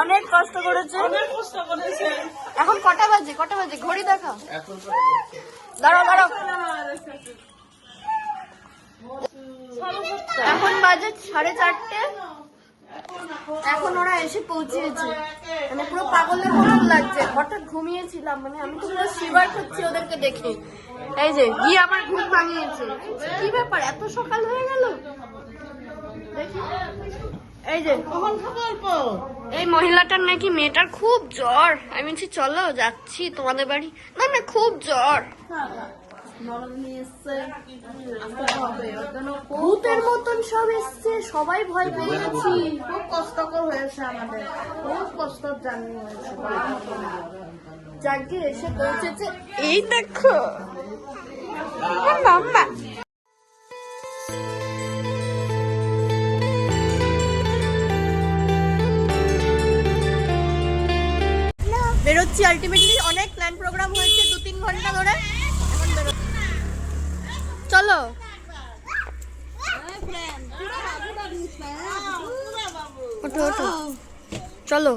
অনেক কষ্ট করেছে। এখন কটা বাজে ঘড়ি দেখা। দাঁড়াও এখন বাজে 4:30। এখন ওরা এসে পৌঁছেছে। মানে পুরো পাগলের মতন লাগছে। হঠাৎ ঘুমিয়েছিলাম, মানে আমি তো পুরো শিবার করছি ওদেরকে দেখে। এই যে গিয়ে আমার ঘুম ভাঙিয়েছে। কি ব্যাপার, এত সকাল হয়ে গেল? দেখি এই যে এই মহিলাটার নাকি মেয়েটার খুব জ্বর। আমি বলছি চলো যাচ্ছি তোমাদের বাড়ি। না খুব জ্বর, ভূতের মতন সব এসছে, সবাই ভয় পেয়ে গেছি। খুব কষ্টকর হয়েছে আমাদের, খুব কষ্টর জার্নি হয়েছে। যাকে এসে পৌঁছেছে। এই দেখো মাম্মা। বেরোচ্ছি আলটিমেটলি। অনেক প্ল্যান প্রোগ্রাম হয়েছে 2-3 ঘন্টা ধরে। এখন চলো ওঠো চলো।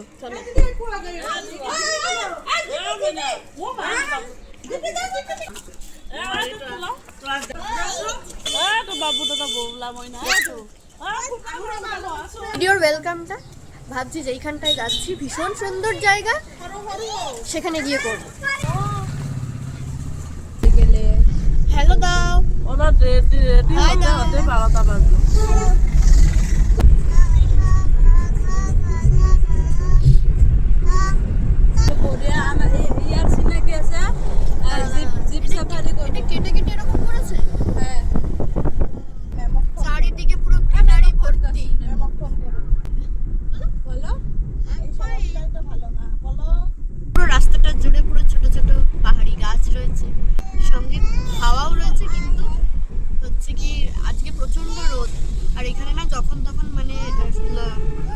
ভিডিওর ওয়েলকামটা ভাবছি যে এইখানটায় যাচ্ছি, ভীষণ সুন্দর জায়গা, সেখানে গিয়ে করবো। হ্যালো দাও। কেটে এরকম করেছে। চারিদিকে পুরো গ্রিনারি ভর্তি। পুরো রাস্তাটা জুড়ে পুরো ছোট ছোট পাহাড়ি গাছ রয়েছে, সঙ্গে হাওয়াও রয়েছে। কিন্তু হচ্ছে কি আজকে প্রচন্ড রোদ, আর এখানে না যখন তখন মানে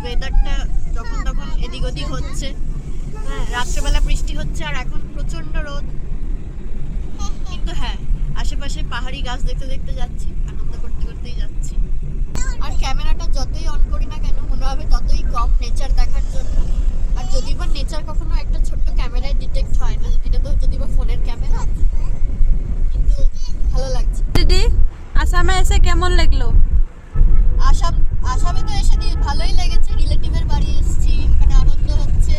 ওয়েদারটা যখন তখন এদিক ওদিক হচ্ছে। হ্যাঁ, রাত্রেবেলা বৃষ্টি হচ্ছে আর এখন প্রচন্ড রোদ। কিন্তু হ্যাঁ, আশেপাশে পাহাড়ি গাছ দেখতে দেখতে যাচ্ছি, আনন্দ করতে করতেই যাচ্ছি। আর ক্যামেরাটা যতই অন করি না কেন মনে হবে ততই কম নেচার দেখার জন্য। আর যদি বা নেচার কখনো একটা ছোট্ট ক্যামেরায় ডিটেক্ট হয় না, এটা তো যদি বা ফোনের ক্যামেরা, কিন্তু ভালো লাগছে। দিদি আসামে এসে কেমন লাগলো? আসামে তো এসে ভালোই লেগেছে। রিলেটিভের বাড়ি এসেছি, এখানে আনন্দ হচ্ছে।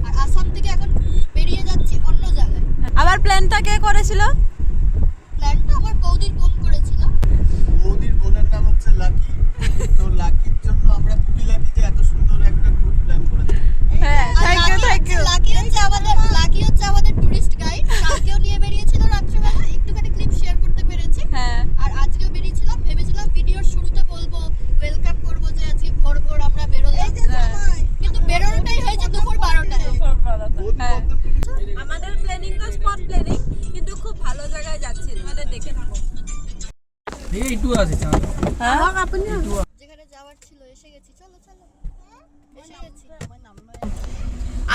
আর আসাম থেকে এখন বেরিয়ে যাচ্ছি অন্য জায়গায়। আবার প্ল্যানটা কে করেছিল? প্ল্যানটা আমার বৌদির বোন করেছিল। বৌদির বোনের নাম হচ্ছে লাকি। তো লাকির জন্য আমরা খুবই লাকি যে এত সুন্দর একটা ট্যুর প্ল্যান করেছি। হ্যাঁ, থ্যাংক ইউ। লাকি হচ্ছে আমাদের টুরিস্ট গাইড। কালকেও নিয়ে বেরিয়েছিল রাত্রেবেলা, একটুখানি ক্লিপ শেয়ার করতে পেরেছি। হ্যাঁ, আর আজকেও বেরিয়েছিলাম, ভেবেছিলাম ভিডিওর শুরুতে বলবো, ওয়েলকাম করবো যে আজকে ভোর আমরা বেরোলাম, কিন্তু বেরোনোটাই হয়েছে দুপুর 12টায়। হ্যাঁ। আমাদের প্ল্যানিং তো স্পট প্ল্যানিং, কিন্তু খুব ভালো জায়গায় যাচ্ছি, তোমাদের দেখে থাকো। যেখানে যাওয়ার ছিল এসে গেছি। চলো এসে গেছি।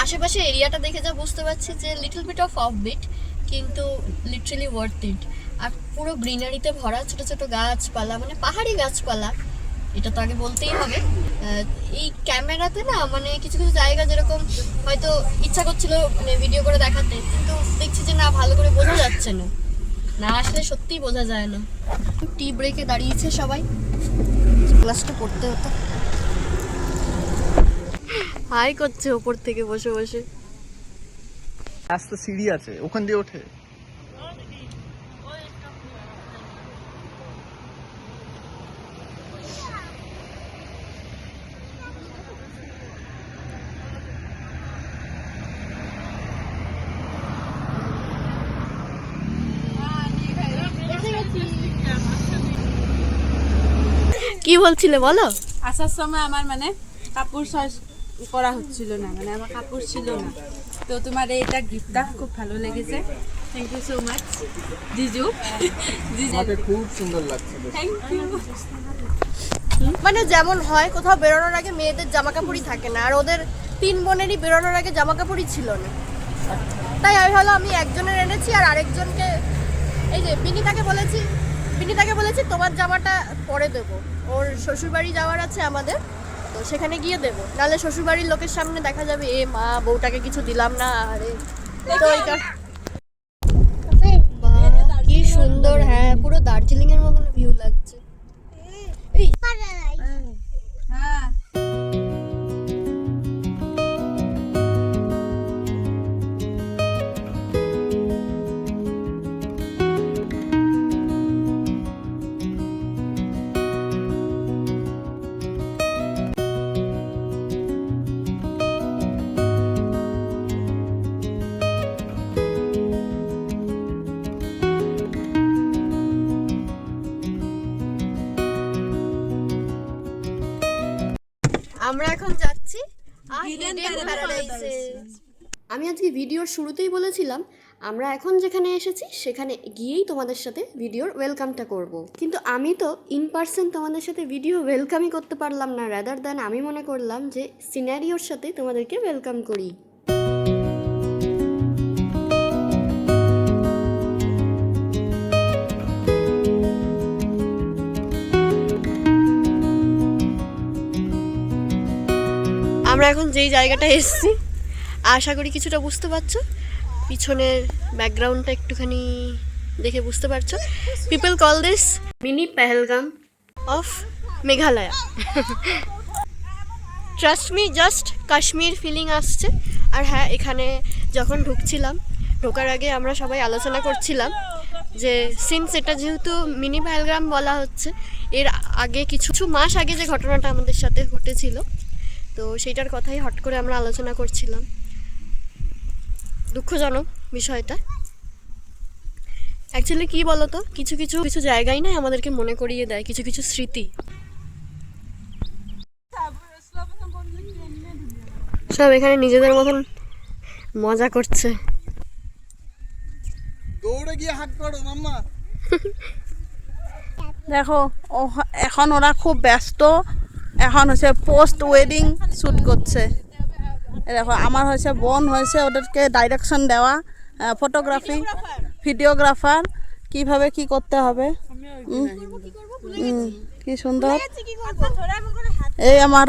আশেপাশে এরিয়াটা দেখে যা বুঝতে পারছি যে লিটল বিট অফ বিট, কিন্তু লিটারালি ওয়ার্থ ইট। আর পুরো গ্রিনারিতে ভরা, ছোট ছোট গাছপালা, মানে পাহাড়ি গাছপালা, এটা তো আগে বলতেই হবে। এই ক্যামেরাতে না মানে কিছু কিছু জায়গা যেরকম হয়তো ইচ্ছা করছিল মানে ভিডিও করে দেখাতে, কিন্তু দেখছি যে না, ভালো করে বোঝা যাচ্ছে না আসলে সত্যিই বোঝা যায় না। টি ব্রেকে দাঁড়িয়েছে সবাই, ক্লাসটা পড়তে হতো। হাই করছে ওপর থেকে বসে বসে। রাস্তা সিঁড়ি আছে, ওখান দিয়ে ওঠে। কি বলছিলে বলো? আসার সময় আমার মানে কাপড় চয়েস করা হচ্ছিল না, মানে আমার কাপড় ছিল না। তো তোমার এইটা গিফটটা খুব ভালো লেগেছে। থ্যাংক ইউ সো মাচ জিজু। আমাকে খুব সুন্দর লাগছে। Thank you. মানে যেমন হয় কোথাও বেরোনোর আগে মেয়েদের জামা কাপড়ই থাকে না, আর ওদের 3 বোনেরই বেরোনোর আগে জামা কাপড়ই ছিল না। তাই আমি ভাবলাম আমি একজনের এনেছি আর আরেকজনকে, এই যে বিনিতাকে বলেছি তোমার জামাটা পরে দেবো। ওর শ্বশুরবাড়ি যাওয়ার আছে আমাদের, তো সেখানে গিয়ে দেবো, নাহলে শ্বশুরবাড়ির লোকের সামনে দেখা যাবে এ মা বউটাকে কিছু দিলাম না। আরে তো ওই কি সুন্দর, হ্যাঁ পুরো দার্জিলিং এর মতন ভিউ লাগছে। এই হ্যাঁ আমরা এখন যাচ্ছি Hidden Hidden Paradise। Paradise-এ। আমি আজকে ভিডিওর শুরুতেই বলেছিলাম আমরা এখন যেখানে এসেছি সেখানে গিয়েই তোমাদের সাথে ভিডিওর ওয়েলকামটা করব। কিন্তু আমি তো ইন পার্সন তোমাদের সাথে ভিডিও ওয়েলকামই করতে পারলাম না, রাদার দ্যান আমি মনে করলাম যে সিনারিওর সাথে তোমাদেরকে ওয়েলকাম করি। আমরা এখন যেই জায়গাটা এসেছি আশা করি কিছুটা বুঝতে পারছো, পিছনের ব্যাকগ্রাউন্ডটা একটুখানি দেখে বুঝতে পারছো। People call this mini Pahalgam of Meghalaya. Trust me, just Kashmir feeling আসছে। আর হ্যাঁ, এখানে যখন ঢোকার আগে আমরা সবাই আলোচনা করছিলাম যে সিন্স এটা যেহেতু মিনি পেহেলগাম বলা হচ্ছে, এর আগে কিছু মাস আগে যে ঘটনাটা আমাদের সাথে ঘটেছিল, তো সেইটার কথাই হট করে আমরা আলোচনা করছিলাম। দুঃখজনক বিষয়টা। অ্যাকচুয়ালি কী বলতো, কিছু জায়গায় না আমাদেরকে মনে করিয়ে দেয় কিছু স্মৃতি। সব এখানে নিজেদের মতন মজা করছে। দৌড়ে গিয়ে হাত করো মাম্মা। দেখো এখন ওরা খুব ব্যস্ত, এখন হচ্ছে পোস্ট ওয়েডিং শ্যুট করছে। দেখো আমার হয়েছে বোন হয়েছে ওদেরকে ডাইরেকশন দেওয়া, ফটোগ্রাফি, ভিডিওগ্রাফার, কিভাবে কি করতে হবে। কি সুন্দর। এই আমার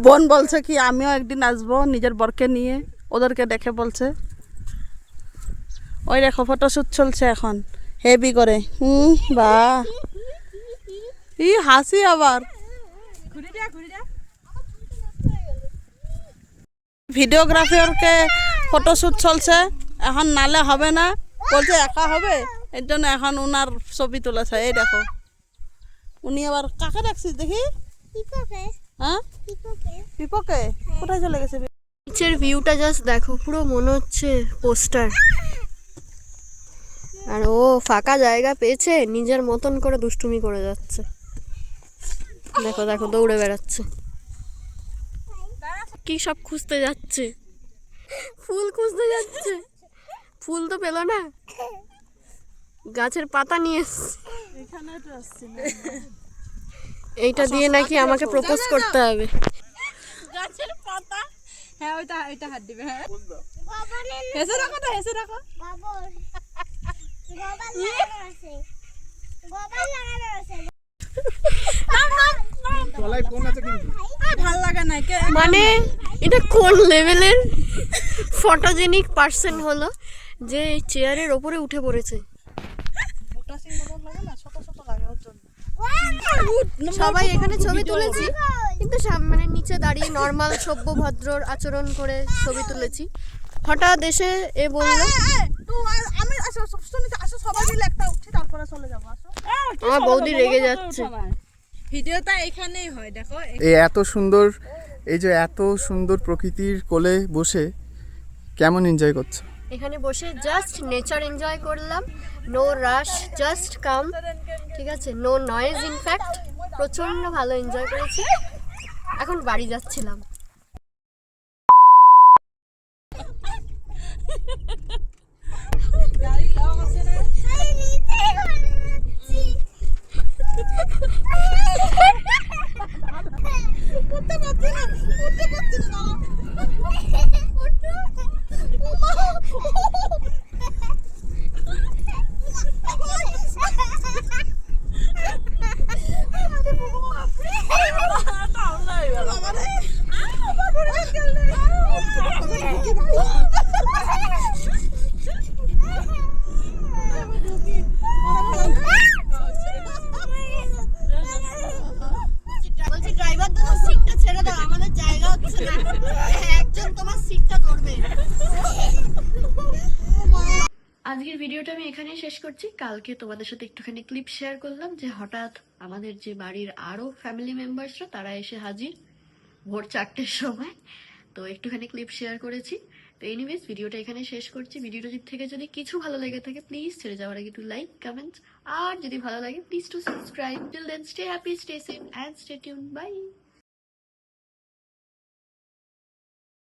বোন বলছে কি আমিও একদিন আসবো নিজের বরকে নিয়ে, ওদেরকে দেখে বলছে। ওই দেখো ফটোশ্যুট চলছে এখন হেভি করে। বাহ, ই হাসি আবার। ভিডিওগ্রাফারকে ফটোশ্যুট চলছে এখন, নালে হবে না, বলছে একা হবে, এর জন্য এখন ওনার ছবি তুলেছে। এই দেখো উনি আবার কাকে দেখছিস দেখি। হ্যাঁ পিপকে কোথায় চলে গেছে? নিচের ভিউটা জাস্ট দেখো, পুরো মনে হচ্ছে পোস্টার। আর ও ফাঁকা জায়গা পেয়েছে, নিজের মতন করে দুষ্টুমি করে যাচ্ছে। দেখো দেখো দৌড়ে বেড়াচ্ছে, কি সব খুঁজতে যাচ্ছে, ফুল খুঁজতে যাচ্ছে। ফুল তো পেলো না, গাছের পাতা নিয়ে এসছে। এইটা দিয়ে নাকি আমাকে প্রপোজ করতে হবে। গাছের পাতা, হ্যাঁ ওইটা হাত দিবে। হ্যাঁ হেসে রাখো তো, হেসে রাখো। গলায় ফোন আছে কিন্তু। ভাল লাগে না কে, মানে এটা কোন লেভেলের ফটোজেনিক পার্সন হলো যে চেয়ারের ওপরে উঠে পড়েছে। সবাই এখানে ছবি তুলেছি, কিন্তু মানে নিচে দাঁড়িয়ে নর্মাল সভ্য ভদ্রর আচরণ করে ছবি তুলেছি। হঠাৎ এসে এ বললো আমি সবাই মিলে একটা উঠছি তারপরে চলে যাবো। আমার বৌদি রেগে যাচ্ছে। ভিডিওটা এখানেই হয় দেখো। এই যে এত সুন্দর প্রকৃতির কোলে বসে কেমন এনজয় করছো? এখানে বসে জাস্ট নেচার এনজয় করলাম, নো রাশ, জাস্ট কাম, ঠিক আছে, নো নয়েজ। ইনফ্যাক্ট প্রচণ্ড ভালো এনজয় করেছি। এখন বাড়ি যাচ্ছিলাম। ভিডিওটা আমি এখানেই শেষ করছি। কালকে তোমাদের সাথে একটুখানি ক্লিপ শেয়ার করলাম যে হঠাৎ আমাদের যে বাড়ির আরো ফ্যামিলি মেম্বার্সরা তারা এসে হাজির ভোর 4টের সময়। তো একটুখানি ক্লিপ শেয়ার করেছি। তো এনিওয়েজ ভিডিওটা এখানে শেষ করছি। ভিডিওটা থেকে যদি কিছু ভালো লেগে থাকে প্লিজ ছেড়ে যাওয়ার আগে একটু লাইক কমেন্ট, আর যদি ভালো লাগে please to subscribe. Till then stay happy, stay safe and stay tune. By.